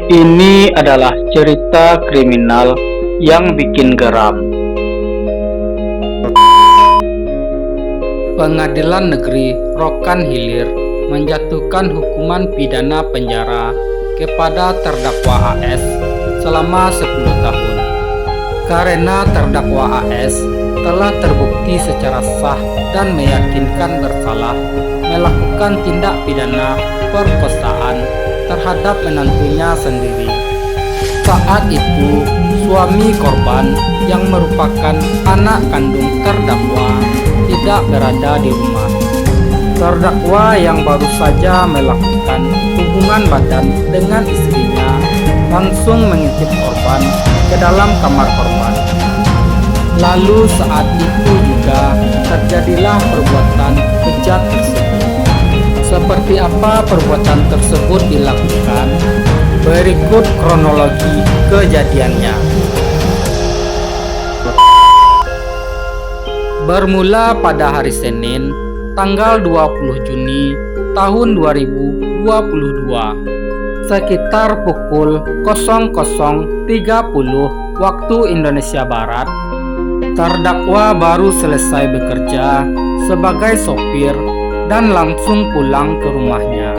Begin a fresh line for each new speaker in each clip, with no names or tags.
Ini adalah cerita kriminal yang bikin geram. Pengadilan Negeri Rokan Hilir menjatuhkan hukuman pidana penjara kepada terdakwa AS selama 10 tahun. Karena terdakwa AS telah terbukti secara sah dan meyakinkan bersalah melakukan tindak pidana perkosaan terhadap menantunya sendiri. Saat itu, suami korban yang merupakan anak kandung terdakwa tidak berada di rumah. Terdakwa yang baru saja melakukan hubungan badan dengan istrinya langsung mengintip korban ke dalam kamar korban. Lalu saat itu juga terjadilah perbuatan bejat tersebut. Seperti apa perbuatan tersebut dilakukan? Berikut kronologi kejadiannya. Bermula pada hari Senin, tanggal 20 Juni tahun 2022, sekitar pukul 00.30 waktu Indonesia Barat, terdakwa baru selesai bekerja sebagai sopir dan langsung pulang ke rumahnya.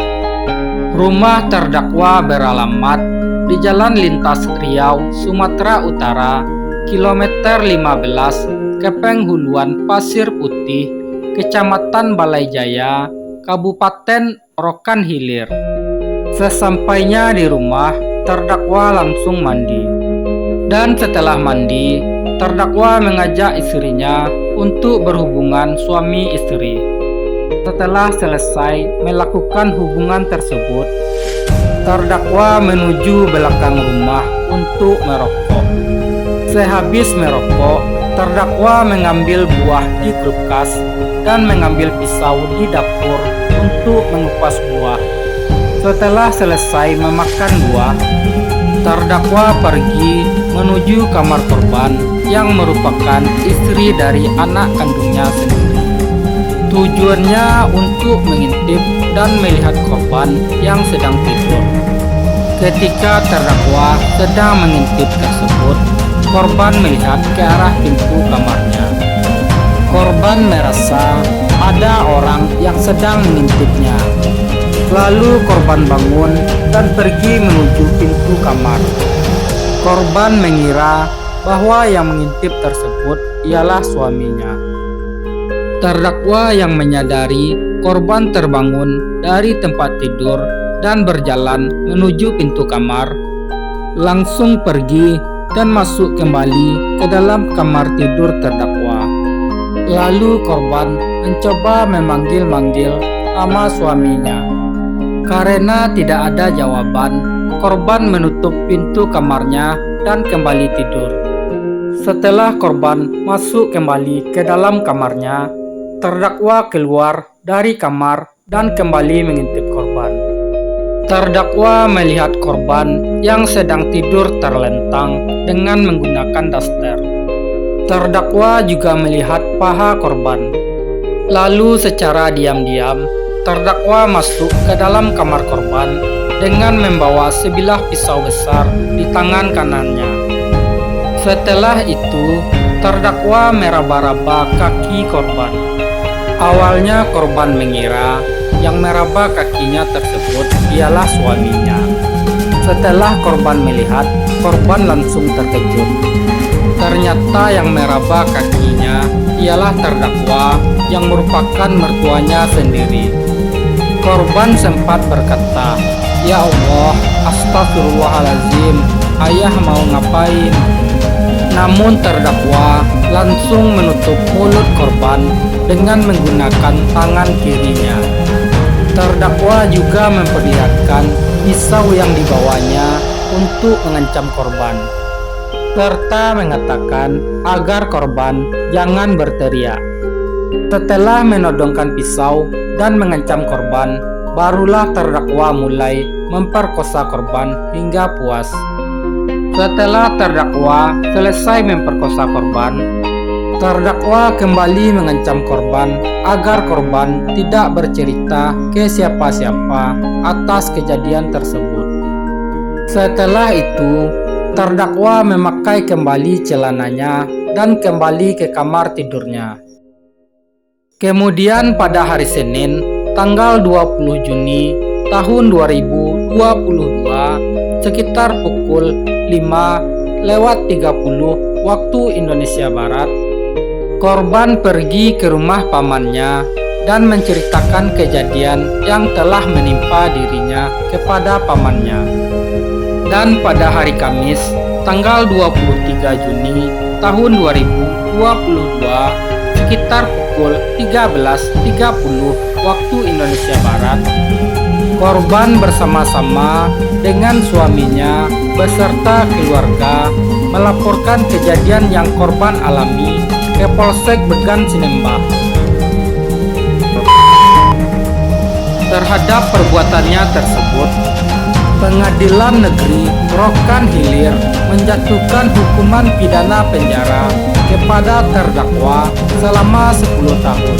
Rumah terdakwa beralamat di Jalan Lintas Riau, Sumatera Utara, kilometer 15, Kepenghuluan Pasir Putih, Kecamatan Balai Jaya, Kabupaten Rokan Hilir. Sesampainya di rumah, terdakwa langsung mandi. Dan setelah mandi, terdakwa mengajak istrinya untuk berhubungan suami istri. Setelah selesai melakukan hubungan tersebut, terdakwa menuju belakang rumah untuk merokok. Sehabis merokok, terdakwa mengambil buah di kulkas dan mengambil pisau di dapur untuk mengupas buah. Setelah selesai memakan buah, terdakwa pergi menuju kamar korban yang merupakan istri dari anak kandungnya sendiri. Tujuannya untuk mengintip dan melihat korban yang sedang tidur. Ketika terdakwa sedang mengintip tersebut, korban melihat ke arah pintu kamarnya. Korban merasa ada orang yang sedang mengintipnya. Lalu korban bangun dan pergi menuju pintu kamar. Korban mengira bahwa yang mengintip tersebut ialah suaminya. Terdakwa yang menyadari korban terbangun dari tempat tidur dan berjalan menuju pintu kamar, langsung pergi dan masuk kembali ke dalam kamar tidur terdakwa. Lalu korban mencoba memanggil-manggil nama suaminya. Karena tidak ada jawaban, korban menutup pintu kamarnya dan kembali tidur. Setelah korban masuk kembali ke dalam kamarnya, terdakwa keluar dari kamar dan kembali mengintip korban. Terdakwa melihat korban yang sedang tidur terlentang dengan menggunakan daster. Terdakwa juga melihat paha korban. Lalu secara diam-diam, terdakwa masuk ke dalam kamar korban dengan membawa sebilah pisau besar di tangan kanannya. Setelah itu, terdakwa meraba-raba kaki korban. Awalnya korban mengira yang meraba kakinya tersebut ialah suaminya. Setelah korban melihat, korban langsung terkejut. Ternyata yang meraba kakinya ialah terdakwa yang merupakan mertuanya sendiri. Korban sempat berkata, "Ya Allah, astagfirullahaladzim, ayah mau ngapain?" Namun terdakwa langsung menutup mulut korban dengan menggunakan tangan kirinya. Terdakwa juga memperlihatkan pisau yang dibawanya untuk mengancam korban, serta mengatakan agar korban jangan berteriak. Setelah menodongkan pisau dan mengancam korban, barulah terdakwa mulai memperkosa korban hingga puas. Setelah terdakwa selesai memperkosa korban, terdakwa kembali mengancam korban agar korban tidak bercerita ke siapa-siapa atas kejadian tersebut. Setelah itu, terdakwa memakai kembali celananya dan kembali ke kamar tidurnya. Kemudian pada hari Senin, tanggal 20 Juni tahun 2022, sekitar pukul 5:30 waktu Indonesia Barat, korban pergi ke rumah pamannya dan menceritakan kejadian yang telah menimpa dirinya kepada pamannya. Dan pada hari Kamis, tanggal 23 Juni tahun 2022, sekitar pukul 13:30 waktu Indonesia Barat, korban bersama-sama dengan suaminya beserta keluarga melaporkan kejadian yang korban alami ke Polsek Began Sinembah. Terhadap perbuatannya tersebut, Pengadilan Negeri Rokan Hilir menjatuhkan hukuman pidana penjara kepada terdakwa selama 10 tahun.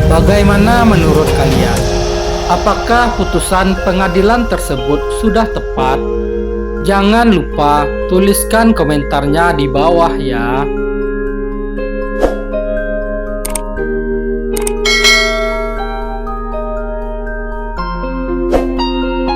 Bagaimana menurut kalian? Apakah putusan pengadilan tersebut sudah tepat? Jangan lupa tuliskan komentarnya di bawah ya.